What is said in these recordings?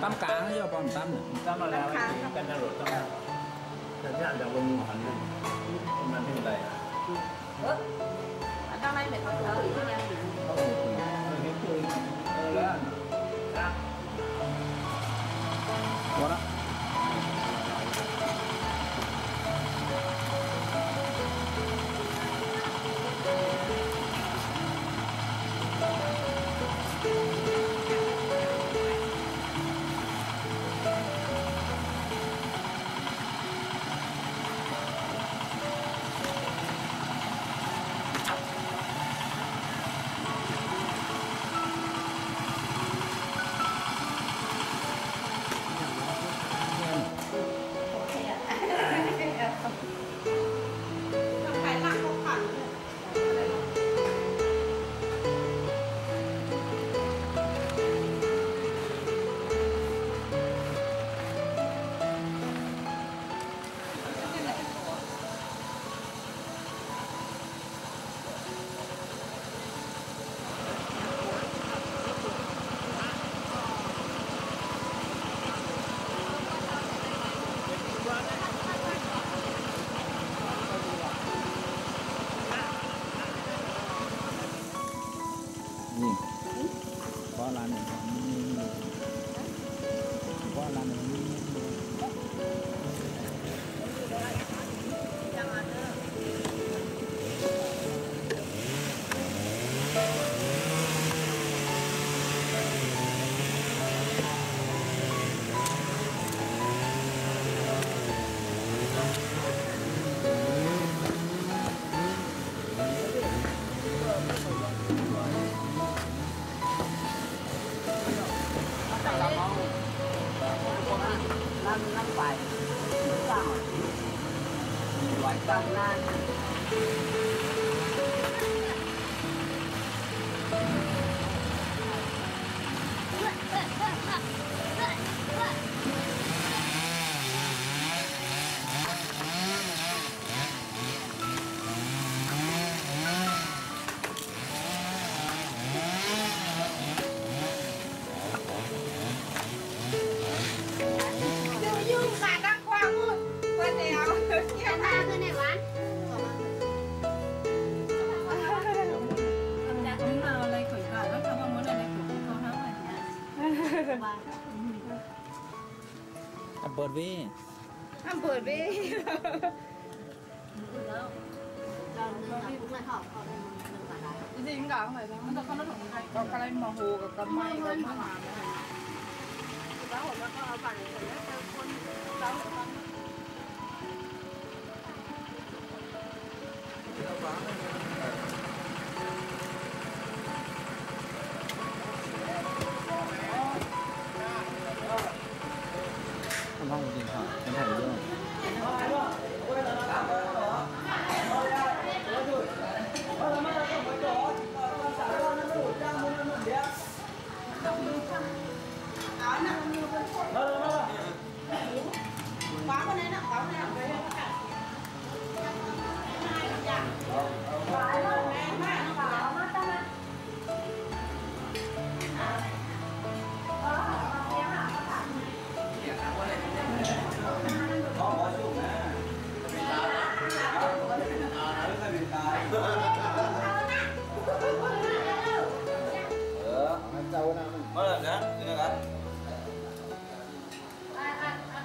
tăm cá nó cho bọn tăm nữa tăm là làm cái nó rồi tăm thật ra là bông hẳn luôn hôm nay thế này ở trong đây mình còn thở gì nha quá đó nhìn qua lan này qua lan này năm phải sao loại cam lan ăn bớt đi ăn bớt đi gì cũng cả không phải đâu nó không nó thủng có cái này màu hồ có cái mai có cái mà đó hồi nó có bản thì nó con đó con không điện thoại em thầy luôn quá con này nè quá này Mana kan? Ini kan?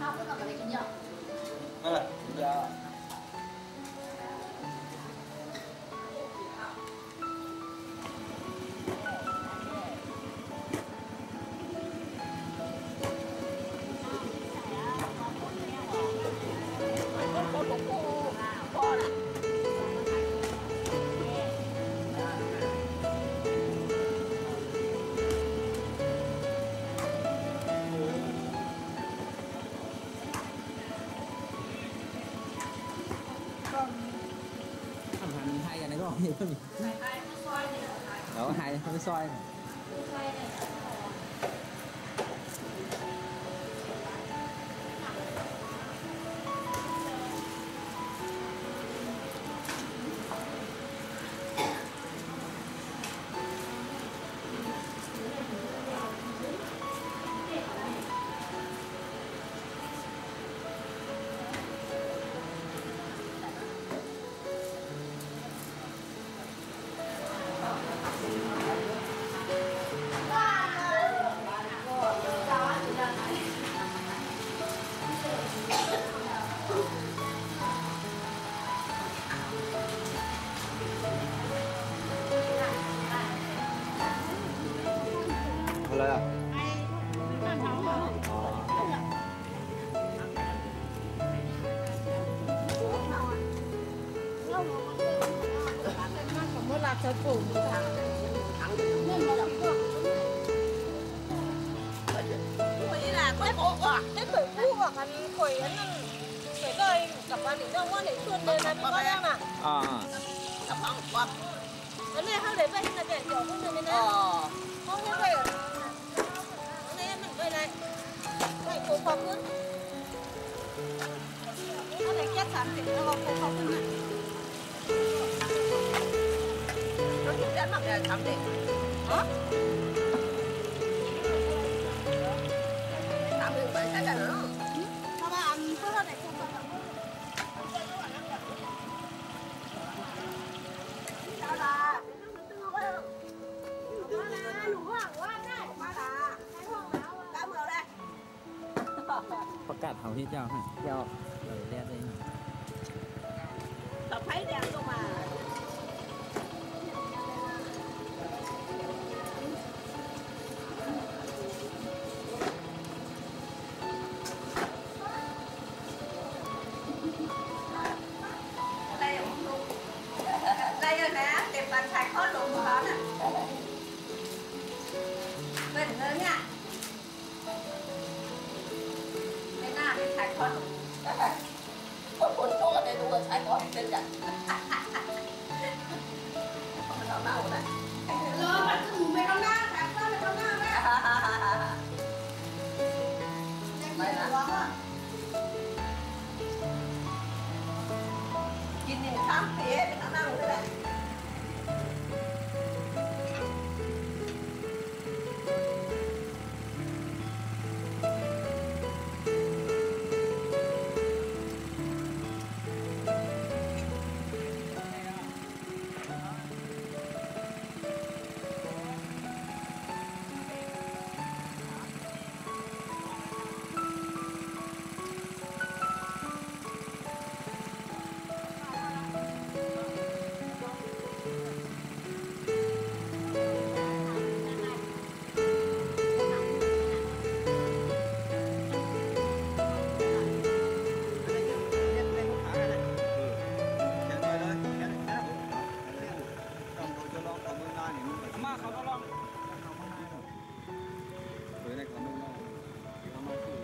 Không có cái gì nhở? Mana? dạ hai cái này có gì không? Đó hai cái xoay. อะไรอ่ะ ไอ้บ้านเขาเหรอ อ๋อ สมมติเราจะปลูกนี่ค่ะนี่มันจะปลูกนี่แหละไม่ปลูกอ่ะไม่ปลูกคู่อ่ะกันข่อยอันนั้นข่อยเลยกับวันนี้ต้องว่าในส่วนเดินนั้นก็ได้น่ะ อ่า กับห้องความอันนี้เขาเลยไปที่นั่นเดี๋ยวพวกนึงนะห้องนี้ไปอันนี้มันไปไหนไปปลูกความขึ้นอันไหนแค่30แล้วเราปลูกความขึ้นน่ะเราคิดจะทำอะไรทำดิฮะทำเป็นไปใช่ไหมเนาะเพราะว่าอันเพื่อไหนคุณดาราหนูว่าได้มาดาใช้ห้องแล้วกล้าเมืองเลย ประกาศเผาที่เจ้าให้เจ้าเรียกได้ tập thấy đèn không mà đây rồi nè tìm bàn thạch có đủ của nó nè bên nữa nha đây nè tìm thạch có đủ có cuốn chỗ ở đây đúng rồi sai có trên trận nó đau này rồi bạn cứ ngủ mày đâu na thạch có mày đâu na mày làกินหนึ่งครั้งเสียเป็นนั่งเลยแหละมาเขาก็ลองเขาข้างหน้าหน่อยเฮ้ยในเขาไม่ได้เขามาคือ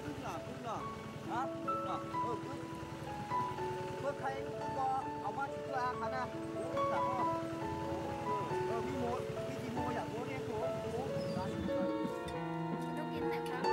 พึ่งหล่ะพึ่งหล่ะฮะพึ่งหล่ะเมื่อใครก็เอามาที่กลางค่ะนะโอ้สามารถพี่โมพี่ทีโมอยากโมเนี่ยโม ต้องกินแต่ข้าว